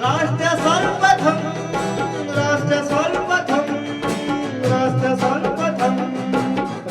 राष्ट्र सर्वप्रथम राष्ट्र सर्वप्रथम राष्ट्र सर्वप्रथम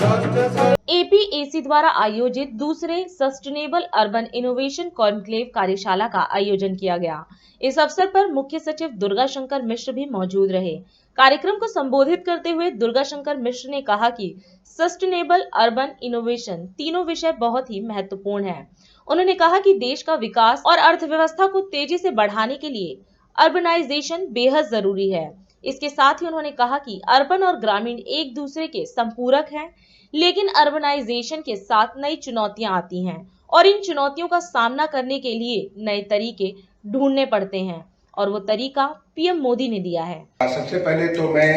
राष्ट्र सर्व एपीएसी द्वारा आयोजित दूसरे सस्टेनेबल अर्बन इनोवेशन कॉन्क्लेव कार्यशाला का आयोजन किया गया। इस अवसर पर मुख्य सचिव दुर्गा शंकर मिश्र भी मौजूद रहे। कार्यक्रम को संबोधित करते हुए दुर्गा शंकर मिश्र ने कहा कि सस्टेनेबल अर्बन इनोवेशन तीनों विषय बहुत ही महत्वपूर्ण है। उन्होंने कहा कि देश का विकास और अर्थव्यवस्था को तेजी से बढ़ाने के लिए अर्बनाइजेशन बेहद जरूरी है। इसके साथ ही उन्होंने कहा कि अर्बन और ग्रामीण एक दूसरे के संपूरक हैं, लेकिन अर्बनाइजेशन के साथ नई चुनौतियां आती हैं और इन चुनौतियों का सामना करने के लिए नए तरीके ढूंढने पड़ते हैं और वो तरीका पीएम मोदी ने दिया है। सबसे पहले तो मैं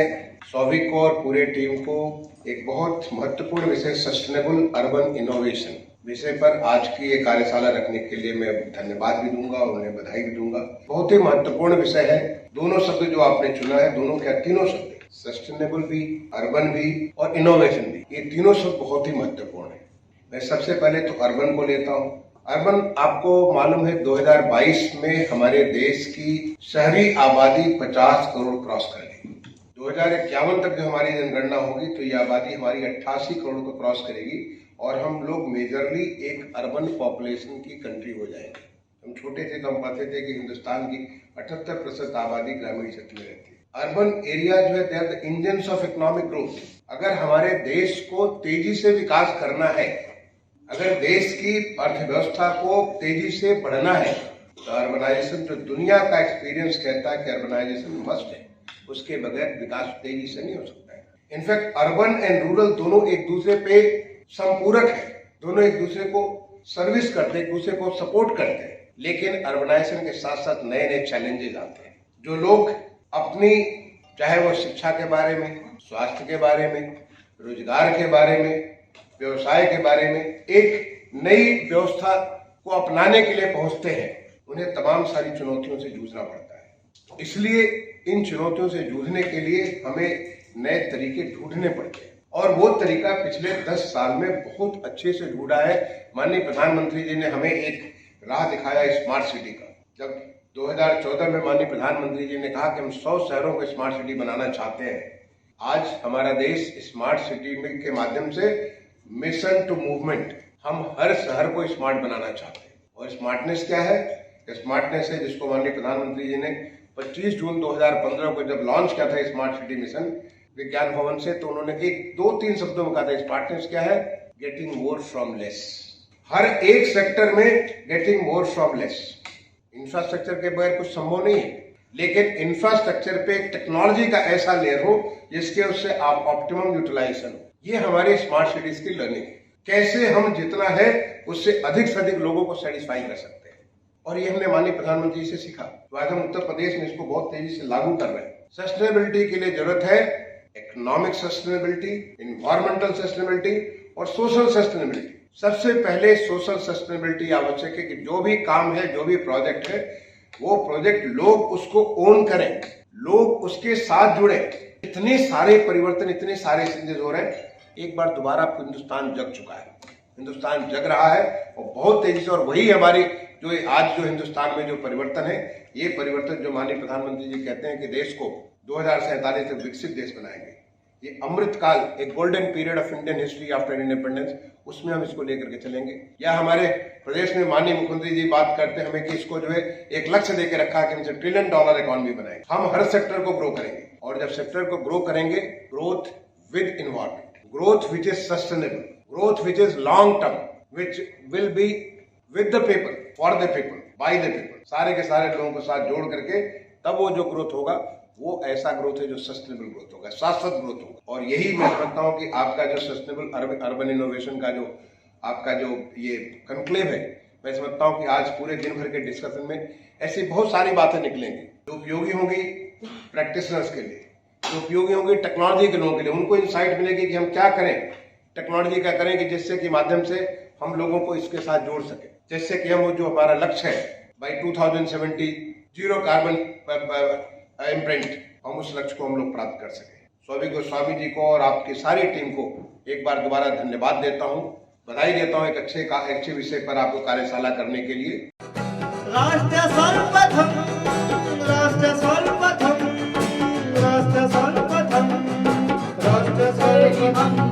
सौविक को और पूरे टीम को एक बहुत महत्वपूर्ण विषय सस्टेनेबल अर्बन इनोवेशन विषय पर आज की ये कार्यशाला रखने के लिए मैं धन्यवाद भी दूंगा और उन्हें बधाई भी दूंगा। बहुत ही महत्वपूर्ण विषय है। दोनों शब्द जो आपने चुना है, दोनों क्या तीनों शब्द, सस्टेनेबल भी, अर्बन भी और इनोवेशन भी, ये तीनों शब्द बहुत ही महत्वपूर्ण है। मैं सबसे पहले तो अर्बन को लेता हूँ। अर्बन आपको मालूम है 2022 में हमारे देश की शहरी आबादी 50 करोड़ क्रॉस कर गई। 2051 तक जो हमारी जनगणना होगी तो ये आबादी हमारी 88 करोड़ को क्रॉस करेगी और हम लोग मेजरली एक अर्बन पॉपुलेशन की कंट्री हो जाएंगे। हम छोटे थे तो हम पाते थे कि हिंदुस्तान की 78% आबादी ग्रामीण क्षेत्र में रहती है। अर्बन एरिया जो है they are the engines of economic growth. अगर हमारे देश को तेजी से विकास करना है, अगर देश की अर्थव्यवस्था को तेजी से बढ़ना है तो अर्बनाइजेशन, जो दुनिया का एक्सपीरियंस कहता है कि अर्बनाइजेशन मस्ट है, उसके बगैर विकास तेजी से नहीं हो सकता है। इनफैक्ट अर्बन एंड रूरल दोनों एक दूसरे पे संपूरक है, दोनों एक दूसरे को सर्विस करते हैं, एक दूसरे को सपोर्ट करते हैं। लेकिन अर्बनाइजेशन के साथ साथ नए नए चैलेंजेस आते हैं। जो लोग अपनी, चाहे वो शिक्षा के बारे में, स्वास्थ्य के बारे में, रोजगार के बारे में, व्यवसाय के बारे में एक नई व्यवस्था को अपनाने के लिए पहुंचते हैं, उन्हें तमाम सारी चुनौतियों से जूझना पड़ता है। इसलिए इन चुनौतियों से जूझने के लिए हमें नए तरीके ढूंढने पड़ते हैं और वो तरीका पिछले 10 साल में बहुत अच्छे से ढूंढा है। माननीय प्रधानमंत्री जी ने हमें एक राह दिखाया स्मार्ट सिटी का। जब 2014 में माननीय प्रधानमंत्री जी ने कहा कि हम 100 शहरों को स्मार्ट सिटी बनाना चाहते हैं, आज हमारा देश स्मार्ट सिटी के माध्यम से मिशन टू मूवमेंट, हम हर शहर को स्मार्ट बनाना चाहते हैं। और स्मार्टनेस क्या है? स्मार्टनेस है जिसको माननीय प्रधानमंत्री जी ने 25 जून 2015 को जब लॉन्च किया था स्मार्ट सिटी मिशन विज्ञान भवन से, तो उन्होंने एक 2-3 शब्दों में कहा था, स्मार्टनेस क्या है? Getting more from less. हर एक सेक्टर में getting more from less. Infrastructure के बगैर कुछ संभव नहीं है, लेकिन इंफ्रास्ट्रक्चर पे एक टेक्नोलॉजी का ऐसा लेयर हो जिसके उससे आप ऑप्टिमम यूटिलाइजेशन हो। ये हमारे स्मार्ट सिटीज की लर्निंग है। कैसे हम जितना है उससे अधिक से अधिक लोगों को सेटिस्फाई कर सकते हैं, और ये हमने माननीय प्रधानमंत्री से सीखा। तो आज हम उत्तर प्रदेश में इसको बहुत तेजी से लागू कर रहे हैं। सस्टेनेबिलिटी के लिए जरूरत है इकोनॉमिक सस्टेनेबिलिटी, इन्वायरमेंटल सस्टेनेबिलिटी और सोशल सस्टेनेबिलिटी। सबसे पहले सोशल सस्टेनेबिलिटी आवश्यक है कि जो भी काम है, जो भी प्रोजेक्ट है, वो प्रोजेक्ट लोग उसको ओन करें, लोग उसके साथ जुड़े। इतने सारे परिवर्तन, इतने सारे चेंजेस हो रहे हैं। एक बार दोबारा हिंदुस्तान जग चुका है, हिंदुस्तान जग रहा है और बहुत तेजी से। और वही हमारी जो आज जो हिंदुस्तान में जो परिवर्तन है, ये परिवर्तन जो माननीय प्रधानमंत्री जी कहते हैं कि देश को 2047 तक विकसित देश बनाएंगे, ये अमृत काल, एक golden period of Indian history after independence, उसमें हम इसको लेकर के चलेंगे। या हमारे प्रदेश में माननीय मुख्यमंत्री जी बात करते हैं हमें कि इसको जो है एक लक्ष्य देके रखा है कि हमसे $1 ट्रिलियन इकोनॉमी बनाएंगे। हम हर सेक्टर को ग्रो करेंगे, और जब सेक्टर को ग्रो करेंगे, growth with environment, growth which is sustainable, growth which is long term, which will be with the people, for the people, by the people, सारे के सारे लोगों को साथ जोड़ करके तब वो जो ग्रोथ होगा वो ऐसा ग्रोथ है जो सस्टेनेबल ग्रोथ होगा, शाश्वत ग्रोथ होगा। और यही मैं समझता हूँ कि आपका जो सस्टेनेबल अर्बन इनोवेशन का जो आपका जो ये कॉन्क्लेव है, मैं समझता हूँ कि आज पूरे दिन भर के डिस्कशन में ऐसी बहुत सारी बातें निकलेंगी जो उपयोगी होंगी प्रैक्टिशनर्स के लिए, जो उपयोगी होंगी टेक्नोलॉजी के लोगों के लिए। उनको इंसाइट मिलेगी कि हम क्या करें, टेक्नोलॉजी का करें कि जिससे कि माध्यम से हम लोगों को इसके साथ जोड़ सके, जिससे कि हम जो हमारा लक्ष्य है बाई 2070 जीरो कार्बन इम्प्रिंट, हम उस लक्ष्य को हम लोग प्राप्त कर सके। सौविक गोस्वामी जी को और आपकी सारी टीम को एक बार दोबारा धन्यवाद देता हूँ, बधाई देता हूँ एक अच्छे विषय पर आपको कार्यशाला करने के लिए। राष्ट्र सर्वप्रथम हम